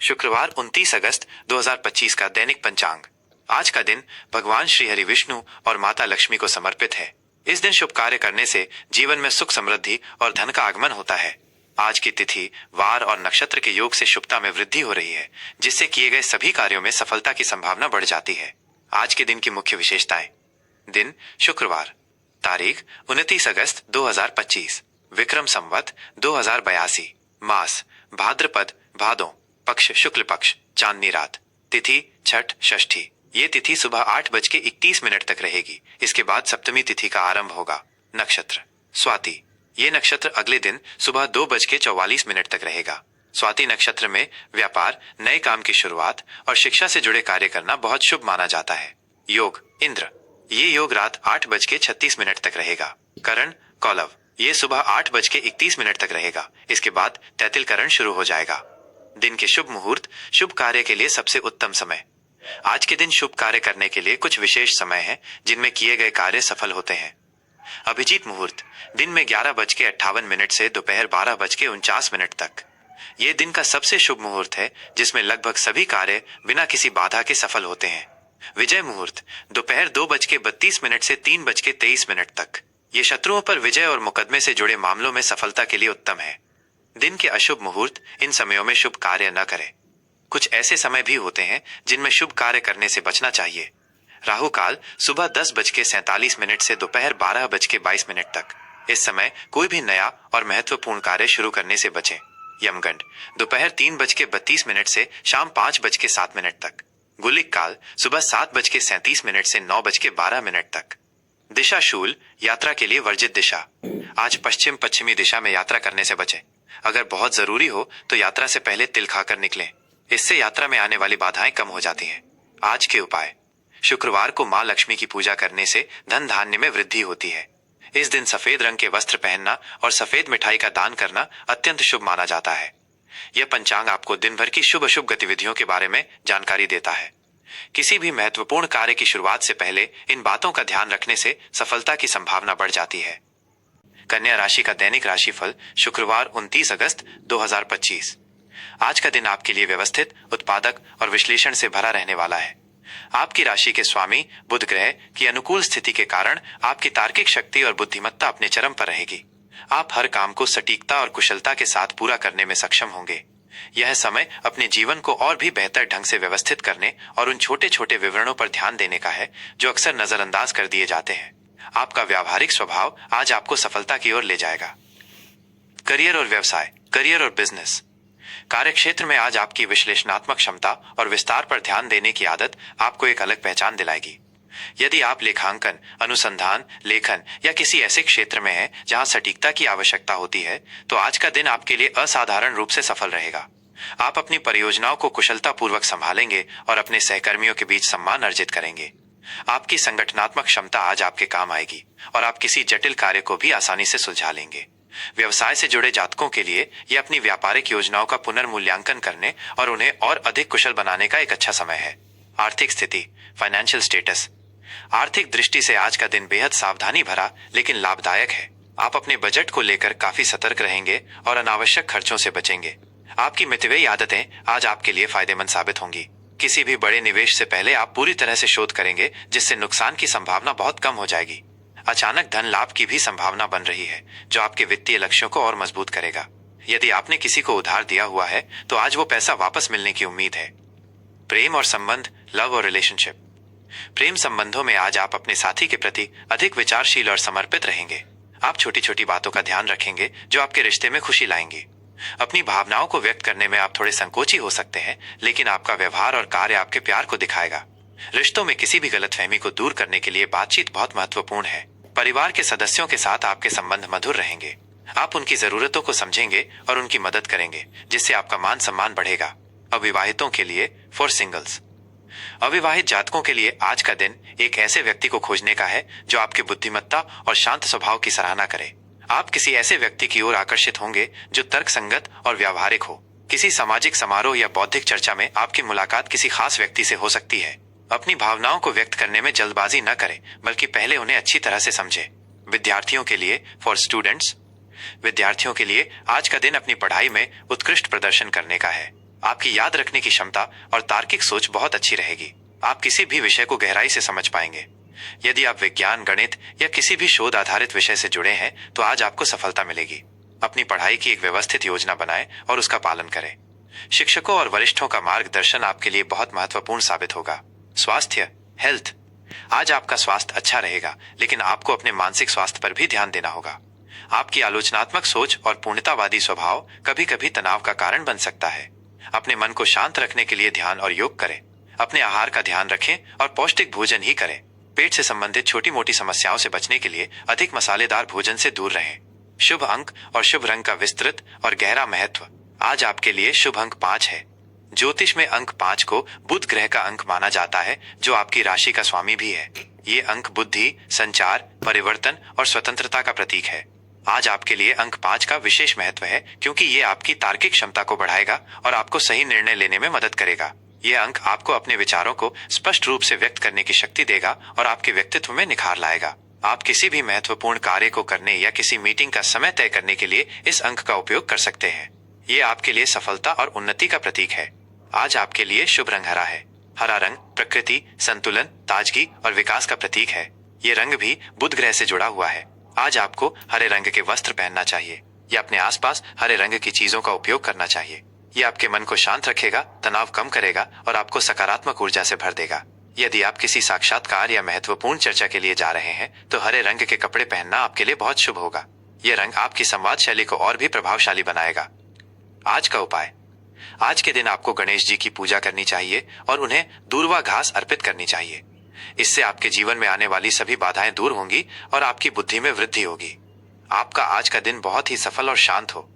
शुक्रवार 29 अगस्त 2025 का दैनिक पंचांग। आज का दिन भगवान श्री हरि विष्णु और माता लक्ष्मी को समर्पित है। इस दिन शुभ कार्य करने से जीवन में सुख समृद्धि और धन का आगमन होता है। आज की तिथि, वार और नक्षत्र के योग से शुभता में वृद्धि हो रही है, जिससे किए गए सभी कार्यों में सफलता की संभावना बढ़ जाती है। आज के दिन की मुख्य विशेषताएं। दिन शुक्रवार, तारीख 29 अगस्त 2025, विक्रम संवत 2082, मास भाद्रपद भादों, पक्ष शुक्ल पक्ष, चांदनी रात, तिथि छठ षष्ठी। ये तिथि सुबह 8:31 तक रहेगी। इसके बाद सप्तमी तिथि का आरंभ होगा। नक्षत्र स्वाति, ये नक्षत्र अगले दिन सुबह 2:44 तक रहेगा। स्वाति नक्षत्र में व्यापार, नए काम की शुरुआत और शिक्षा से जुड़े कार्य करना बहुत शुभ माना जाता है। योग इंद्र, ये योग रात 8:36 तक रहेगा। करण कौलव, ये सुबह 8:31 तक रहेगा। इसके बाद तैतिल करण शुरू हो जाएगा। दिन के शुभ मुहूर्त, शुभ कार्य के लिए सबसे उत्तम समय। आज के दिन शुभ कार्य करने के लिए कुछ विशेष समय है जिनमें किए गए कार्य सफल होते हैं। अभिजीत मुहूर्त, दिन में 11:58 से दोपहर 12:49 तक। ये दिन का सबसे शुभ मुहूर्त है, जिसमें लगभग सभी कार्य बिना किसी बाधा के सफल होते हैं। विजय मुहूर्त, दोपहर 2:32 से 3:23 तक। ये शत्रुओं पर विजय और मुकदमे से जुड़े मामलों में सफलता के लिए उत्तम है। दिन के अशुभ मुहूर्त, इन समयों में शुभ कार्य न करें। कुछ ऐसे समय भी होते हैं जिनमें शुभ कार्य करने से बचना चाहिए। राहु काल सुबह 10:47 से दोपहर 12:22 तक। इस समय कोई भी नया और महत्वपूर्ण कार्य शुरू करने से बचें। यमगंड दोपहर 3:32 से शाम 5:07 तक। गुलिक काल सुबह 7:37 से 9:12 तक। दिशा शूल, यात्रा के लिए वर्जित दिशा। आज पश्चिम पश्चिमी दिशा में यात्रा करने से बचें। अगर बहुत जरूरी हो तो यात्रा से पहले तिल खाकर निकलें। इससे यात्रा में आने वाली बाधाएं कम हो जाती हैं। आज के उपाय। शुक्रवार को मां लक्ष्मी की पूजा करने से धन धान्य में वृद्धि होती है। इस दिन सफेद रंग के वस्त्र पहनना और सफेद मिठाई का दान करना अत्यंत शुभ माना जाता है। यह पंचांग आपको दिन भर की शुभ अशुभ गतिविधियों के बारे में जानकारी देता है। किसी भी महत्वपूर्ण कार्य की शुरुआत से पहले इन बातों का ध्यान रखने से सफलता की संभावना बढ़ जाती है। कन्या राशि का दैनिक राशिफल शुक्रवार 29 अगस्त 2025। आज का दिन आपके लिए व्यवस्थित, उत्पादक और विश्लेषण से भरा रहने वाला है। आपकी राशि के स्वामी बुध ग्रह की अनुकूल स्थिति के कारण आपकी तार्किक शक्ति और बुद्धिमत्ता अपने चरम पर रहेगी। आप हर काम को सटीकता और कुशलता के साथ पूरा करने में सक्षम होंगे। यह समय अपने जीवन को और भी बेहतर ढंग से व्यवस्थित करने और उन छोटे छोटे विवरणों पर ध्यान देने का है जो अक्सर नजरअंदाज कर दिए जाते हैं। आपका व्यावहारिक स्वभाव आज आपको सफलता की ओर ले जाएगा। करियर और व्यवसाय, करियर और बिजनेस। कार्यक्षेत्र में आज आपकी विश्लेषणात्मक क्षमता और विस्तार पर ध्यान देने की आदत आपको एक अलग पहचान दिलाएगी। यदि आप लेखांकन, अनुसंधान, लेखन या किसी ऐसे क्षेत्र में हैं जहां सटीकता की आवश्यकता होती है, तो आज का दिन आपके लिए असाधारण रूप से सफल रहेगा। आप अपनी परियोजनाओं को कुशलतापूर्वक संभालेंगे और अपने सहकर्मियों के बीच सम्मान अर्जित करेंगे। आपकी संगठनात्मक क्षमता आज आपके काम आएगी और आप किसी जटिल कार्य को भी आसानी से सुलझा लेंगे। व्यवसाय से जुड़े जातकों के लिए यह अपनी व्यापारिक योजनाओं का पुनर्मूल्यांकन करने और उन्हें और अधिक कुशल बनाने का एक अच्छा समय है। आर्थिक स्थिति, फाइनेंशियल स्टेटस। आर्थिक दृष्टि से आज का दिन बेहद सावधानी भरा लेकिन लाभदायक है। आप अपने बजट को लेकर काफी सतर्क रहेंगे और अनावश्यक खर्चों से बचेंगे। आपकी मितव्ययी आदतें आज आपके लिए फायदेमंद साबित होंगी। किसी भी बड़े निवेश से पहले आप पूरी तरह से शोध करेंगे, जिससे नुकसान की संभावना बहुत कम हो जाएगी। अचानक धन लाभ की भी संभावना बन रही है, जो आपके वित्तीय लक्ष्यों को और मजबूत करेगा। यदि आपने किसी को उधार दिया हुआ है तो आज वो पैसा वापस मिलने की उम्मीद है। प्रेम और संबंध, लव और रिलेशनशिप। प्रेम संबंधों में आज आप अपने साथी के प्रति अधिक विचारशील और समर्पित रहेंगे। आप छोटी छोटी बातों का ध्यान रखेंगे जो आपके रिश्ते में खुशी लाएंगी। अपनी भावनाओं को व्यक्त करने में आप थोड़े संकोची हो सकते हैं, लेकिन आपका व्यवहार और कार्य आपके प्यार को दिखाएगा। रिश्तों में किसी भी गलतफहमी को दूर करने के लिए बातचीत बहुत महत्वपूर्ण है। परिवार के सदस्यों के साथ आपके संबंध मधुर रहेंगे। आप उनकी जरूरतों को समझेंगे और उनकी मदद करेंगे, जिससे आपका मान सम्मान बढ़ेगा। अविवाहितों के लिए, फॉर सिंगल्स। अविवाहित जातकों के लिए आज का दिन एक ऐसे व्यक्ति को खोजने का है जो आपकी बुद्धिमत्ता और शांत स्वभाव की सराहना करे। आप किसी ऐसे व्यक्ति की ओर आकर्षित होंगे जो तर्कसंगत और व्यावहारिक हो। किसी सामाजिक समारोह या बौद्धिक चर्चा में आपकी मुलाकात किसी खास व्यक्ति से हो सकती है। अपनी भावनाओं को व्यक्त करने में जल्दबाजी न करें, बल्कि पहले उन्हें अच्छी तरह से समझें। विद्यार्थियों के लिए, फॉर स्टूडेंट्स। विद्यार्थियों के लिए आज का दिन अपनी पढ़ाई में उत्कृष्ट प्रदर्शन करने का है। आपकी याद रखने की क्षमता और तार्किक सोच बहुत अच्छी रहेगी। आप किसी भी विषय को गहराई से समझ पाएंगे। यदि आप विज्ञान, गणित या किसी भी शोध आधारित विषय से जुड़े हैं तो आज आपको सफलता मिलेगी। अपनी पढ़ाई की एक व्यवस्थित योजना बनाएं और उसका पालन करें। शिक्षकों और वरिष्ठों का मार्गदर्शन आपके लिए बहुत महत्वपूर्ण साबित होगा। स्वास्थ्य, हेल्थ। आज आपका स्वास्थ्य अच्छा रहेगा, लेकिन आपको अपने मानसिक स्वास्थ्य पर भी ध्यान देना होगा। आपकी आलोचनात्मक सोच और पूर्णतावादी स्वभाव कभी कभी तनाव का कारण बन सकता है। अपने मन को शांत रखने के लिए ध्यान और योग करें। अपने आहार का ध्यान रखें और पौष्टिक भोजन ही करें। पेट से संबंधित छोटी मोटी समस्याओं से बचने के लिए अधिक मसालेदार भोजन से दूर रहें। शुभ अंक और शुभ रंग का विस्तृत और गहरा महत्व। आज आपके लिए शुभ अंक 5 है। ज्योतिष में अंक 5 को बुध ग्रह का अंक माना जाता है, जो आपकी राशि का स्वामी भी है। ये अंक बुद्धि, संचार, परिवर्तन और स्वतंत्रता का प्रतीक है। आज आपके लिए अंक 5 का विशेष महत्व है, क्योंकि ये आपकी तार्किक क्षमता को बढ़ाएगा और आपको सही निर्णय लेने में मदद करेगा। यह अंक आपको अपने विचारों को स्पष्ट रूप से व्यक्त करने की शक्ति देगा और आपके व्यक्तित्व में निखार लाएगा। आप किसी भी महत्वपूर्ण कार्य को करने या किसी मीटिंग का समय तय करने के लिए इस अंक का उपयोग कर सकते हैं। ये आपके लिए सफलता और उन्नति का प्रतीक है। आज आपके लिए शुभ रंग हरा है। हरा रंग प्रकृति, संतुलन, ताजगी और विकास का प्रतीक है। ये रंग भी बुध ग्रह से जुड़ा हुआ है। आज आपको हरे रंग के वस्त्र पहनना चाहिए या अपने आसपास हरे रंग की चीजों का उपयोग करना चाहिए। ये आपके मन को शांत रखेगा, तनाव कम करेगा और आपको सकारात्मक ऊर्जा से भर देगा। यदि आप किसी साक्षात्कार या महत्वपूर्ण चर्चा के लिए जा रहे हैं तो हरे रंग के कपड़े पहनना आपके लिए बहुत शुभ होगा। यह रंग आपकी संवाद शैली को और भी प्रभावशाली बनाएगा। आज का उपाय। आज के दिन आपको गणेश जी की पूजा करनी चाहिए और उन्हें दूर्वा घास अर्पित करनी चाहिए। इससे आपके जीवन में आने वाली सभी बाधाएं दूर होंगी और आपकी बुद्धि में वृद्धि होगी। आपका आज का दिन बहुत ही सफल और शांत हो।